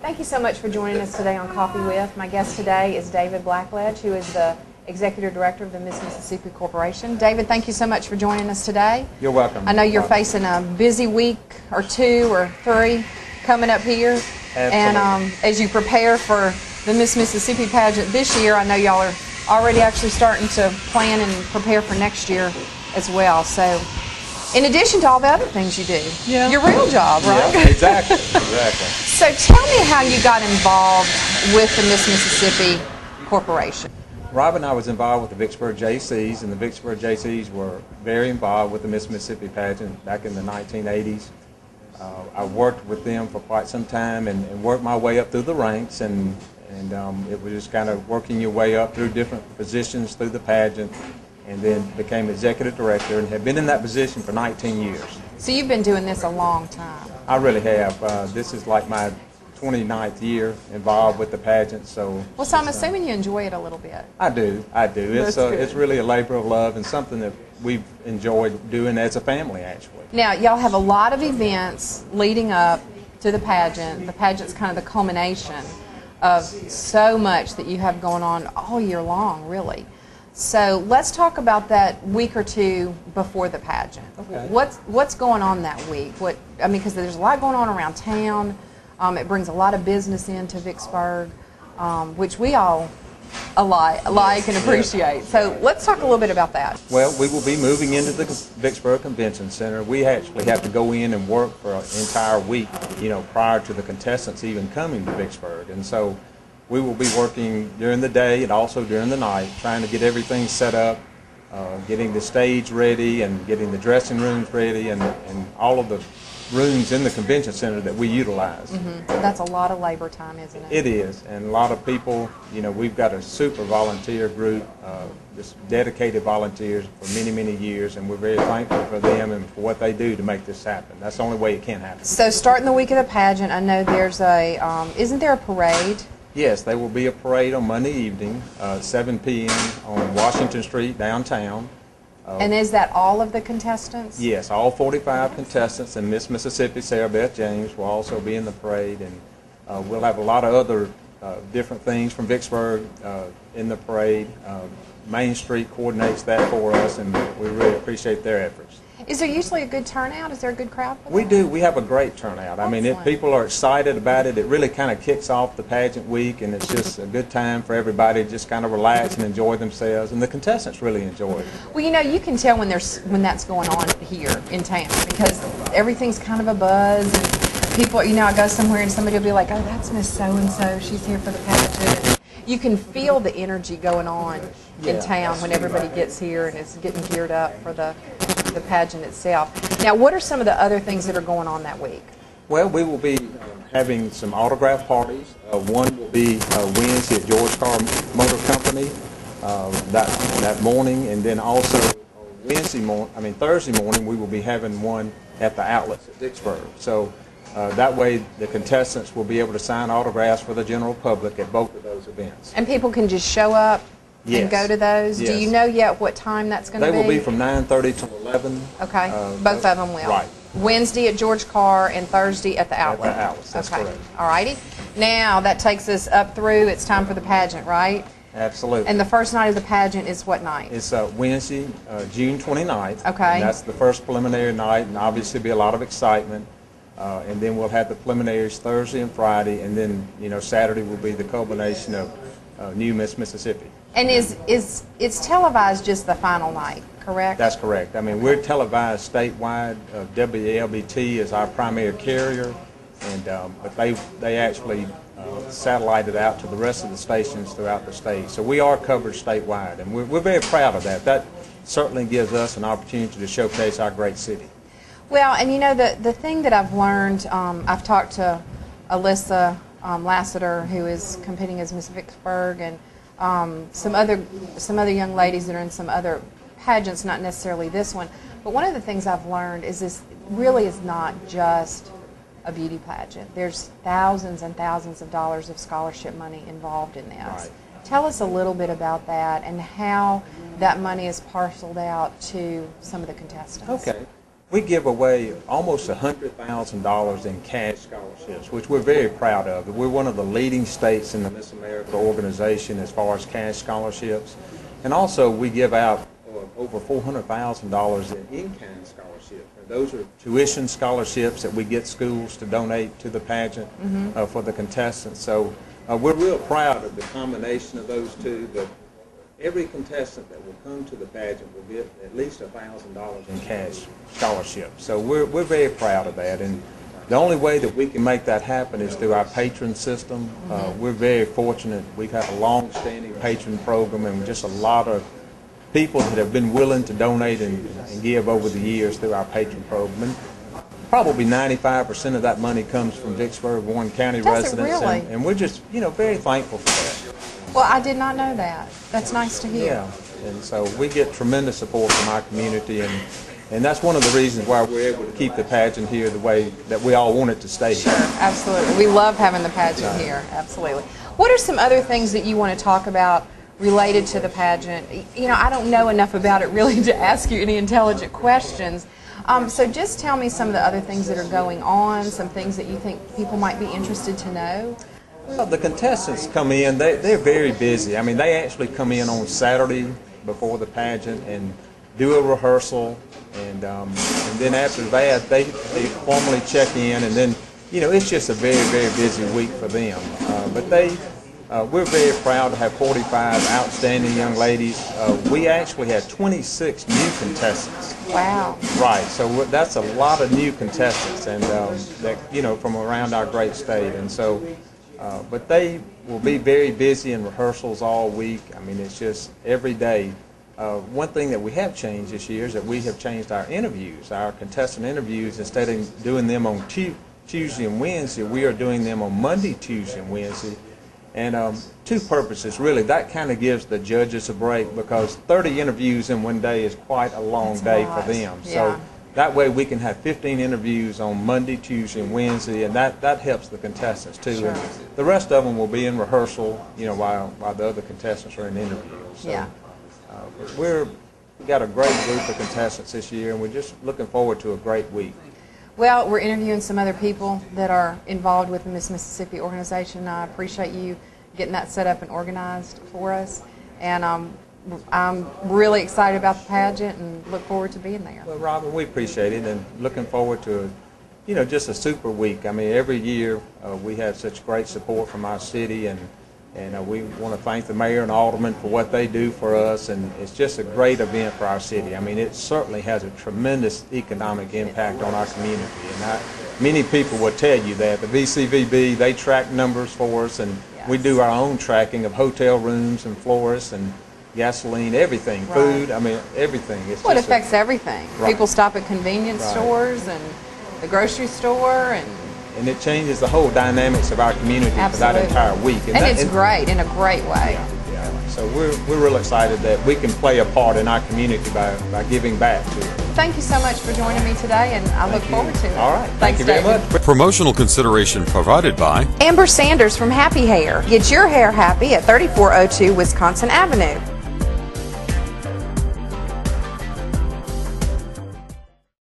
Thank you so much for joining us today on Coffee With. My guest today is David Blackledge, who is the Executive Director of the Miss Mississippi Corporation. David, thank you so much for joining us today. You're welcome. I know you're facing a busy week or two or three coming up here. Absolutely. And as you prepare for the Miss Mississippi pageant this year, I know y'all are already actually starting to plan and prepare for next year as well. So, in addition to all the other things you do, your real job, right? Yeah, exactly. So tell me how you got involved with the Miss Mississippi Corporation. Rob and I was involved with the Vicksburg JCs, and the Vicksburg JCs were very involved with the Miss Mississippi pageant back in the 1980s. I worked with them for quite some time and worked my way up through the ranks, and it was just kind of working your way up through different positions through the pageant, and then became executive director and have been in that position for 19 years. So you've been doing this a long time. I really have. This is like my 29th year involved with the pageant. So I'm assuming you enjoy it a little bit. I do. It's really a labor of love and something that we've enjoyed doing as a family, actually. Now, y'all have a lot of events leading up to the pageant. The pageant's kind of the culmination of so much that you have going on all year long, really. So let's talk about that week or two before the pageant. Okay. What's going on that week? Because there's a lot going on around town. It brings a lot of business into Vicksburg, which we all like and appreciate. So let's talk a little bit about that. Well, we will be moving into the Vicksburg Convention Center. We actually have to go in and work for an entire week, prior to the contestants even coming to Vicksburg. And so we will be working during the day and also during the night, trying to get everything set up, getting the stage ready and getting the dressing rooms ready and all of the rooms in the convention center that we utilize. That's a lot of labor time, isn't it? It is, and a lot of people, we've got a super volunteer group, just dedicated volunteers for many, many years, and we're very thankful for them and for what they do to make this happen. That's the only way it can happen. So starting the week of the pageant, I know there's isn't there a parade? Yes, there will be a parade on Monday evening, 7 p.m. on Washington Street, downtown. And is that all of the contestants? Yes, all 45 contestants, and Miss Mississippi, Sarah Beth James, will also be in the parade, and we'll have a lot of other different things from Vicksburg in the parade. Main Street coordinates that for us, and we really appreciate their efforts. Is there usually a good turnout? Is there a good crowd for that? We do. We have a great turnout. I mean, people are excited about it. It really kind of kicks off the pageant week, and it's just a good time for everybody to just kind of relax and enjoy themselves, and the contestants really enjoy it. Well, you can tell when that's going on here in town, because everything's kind of a buzz, and people, I go somewhere and somebody will be like, oh, that's Miss So-and-so, she's here for the pageant. You can feel the energy going on in town when everybody gets here and is getting geared up for the pageant itself. Now, what are some of the other things that are going on that week? Well, we will be having some autograph parties. One will be Wednesday at George Carr Motor Company that morning, and then also Thursday morning we will be having one at the outlets at Vicksburg. So that way the contestants will be able to sign autographs for the general public at both of those events. And people can just show up and go to those? Yes. Do you know yet what time that's going to be? They will be from 9:30 to 11. Okay, both of them will. Right. Wednesday at George Carr and Thursday at the outlet. At the outlets, that's correct. All righty. Now that takes us up through, it's time for the pageant, right? Absolutely. And the first night of the pageant is what night? It's Wednesday, June 29th. Okay. And that's the first preliminary night, and obviously be a lot of excitement. And then we'll have the preliminaries Thursday and Friday, and then Saturday will be the culmination of new Miss Mississippi. And it's televised just the final night, correct? That's correct. I mean, we're televised statewide. WLBT is our primary carrier, and but they actually satellite it out to the rest of the stations throughout the state. So we are covered statewide, and we're very proud of that. That certainly gives us an opportunity to showcase our great city. Well, and the thing that I've learned, I've talked to Alyssa Lassiter, who is competing as Miss Vicksburg, and some other young ladies that are in some other pageants, not necessarily this one. But one of the things I've learned is this really is not just a beauty pageant. There's thousands and thousands of dollars of scholarship money involved in this. Right. Tell us a little bit about that and how that money is parceled out to some of the contestants. Okay. we give away almost $100,000 in cash scholarships, which we're very proud of. We're one of the leading states in the Miss America organization as far as cash scholarships. And also we give out over $400,000 in in-kind scholarships. And those are tuition scholarships that we get schools to donate to the pageant for the contestants. So we're real proud of the combination of those two. But every contestant that will come to the pageant will get at least $1,000 in cash scholarships. So we're very proud of that. And the only way that we can make that happen is through our patron system. We're very fortunate. We've had a long-standing patron program and just a lot of people that have been willing to donate and give over the years through our patron program. And probably 95% of that money comes from Vicksburg, Warren County residents. Really? And we're just, very thankful for that. Well, I did not know that. That's nice to hear. Yeah, and so we get tremendous support from our community, and that's one of the reasons why we're able to keep the pageant here the way that we all want it to stay. Sure, absolutely. We love having the pageant here, absolutely. What are some other things that you want to talk about related to the pageant? I don't know enough about it really to ask you any intelligent questions. So just tell me some of the other things that are going on, some things that you think people might be interested to know. Well, the contestants come in, they're very busy. I mean, they actually come in on Saturday before the pageant and do a rehearsal, and then after that, they formally check in, and then, it's just a very, very busy week for them. But we're very proud to have 45 outstanding young ladies. We actually had 26 new contestants. Wow. Right, so that's a lot of new contestants, and that, from around our great state. And so, but they will be very busy in rehearsals all week. I mean, it's just every day. One thing that we have changed this year is that we have changed our interviews, our contestant interviews. Instead of doing them on Tuesday and Wednesday, we are doing them on Monday, Tuesday, and Wednesday. And two purposes, really. That kind of gives the judges a break, because 30 interviews in one day is quite a long day for them. Yeah. So that way we can have 15 interviews on Monday, Tuesday, and Wednesday, and that helps the contestants too. Sure. And the rest of them will be in rehearsal, while the other contestants are in interviews. So, Yeah. we've got a great group of contestants this year, and we're just looking forward to a great week. Well, we're interviewing some other people that are involved with the Miss Mississippi organization. I appreciate you getting that set up and organized for us. And I'm really excited about the pageant and look forward to being there. Well, Robin, we appreciate it, and looking forward to just a super week. I mean, every year we have such great support from our city, and we want to thank the mayor and aldermen for what they do for us, and it's just a great event for our city. I mean, it certainly has a tremendous economic impact on our community, and many people will tell you that. The VCVB, they track numbers for us, and we do our own tracking of hotel rooms and florists and gasoline, everything, food, I mean, everything. It affects everything. Right. People stop at convenience stores and the grocery store, and it changes the whole dynamics of our community for that entire week. And it's great, in a great way. Yeah. So we're real excited that we can play a part in our community by giving back to it. Thank you so much for joining me today, and I look forward to it. All right. Thanks, Thank you very much. Promotional consideration provided by Amber Sanders from Happy Hair. Get your hair happy at 3402 Wisconsin Avenue.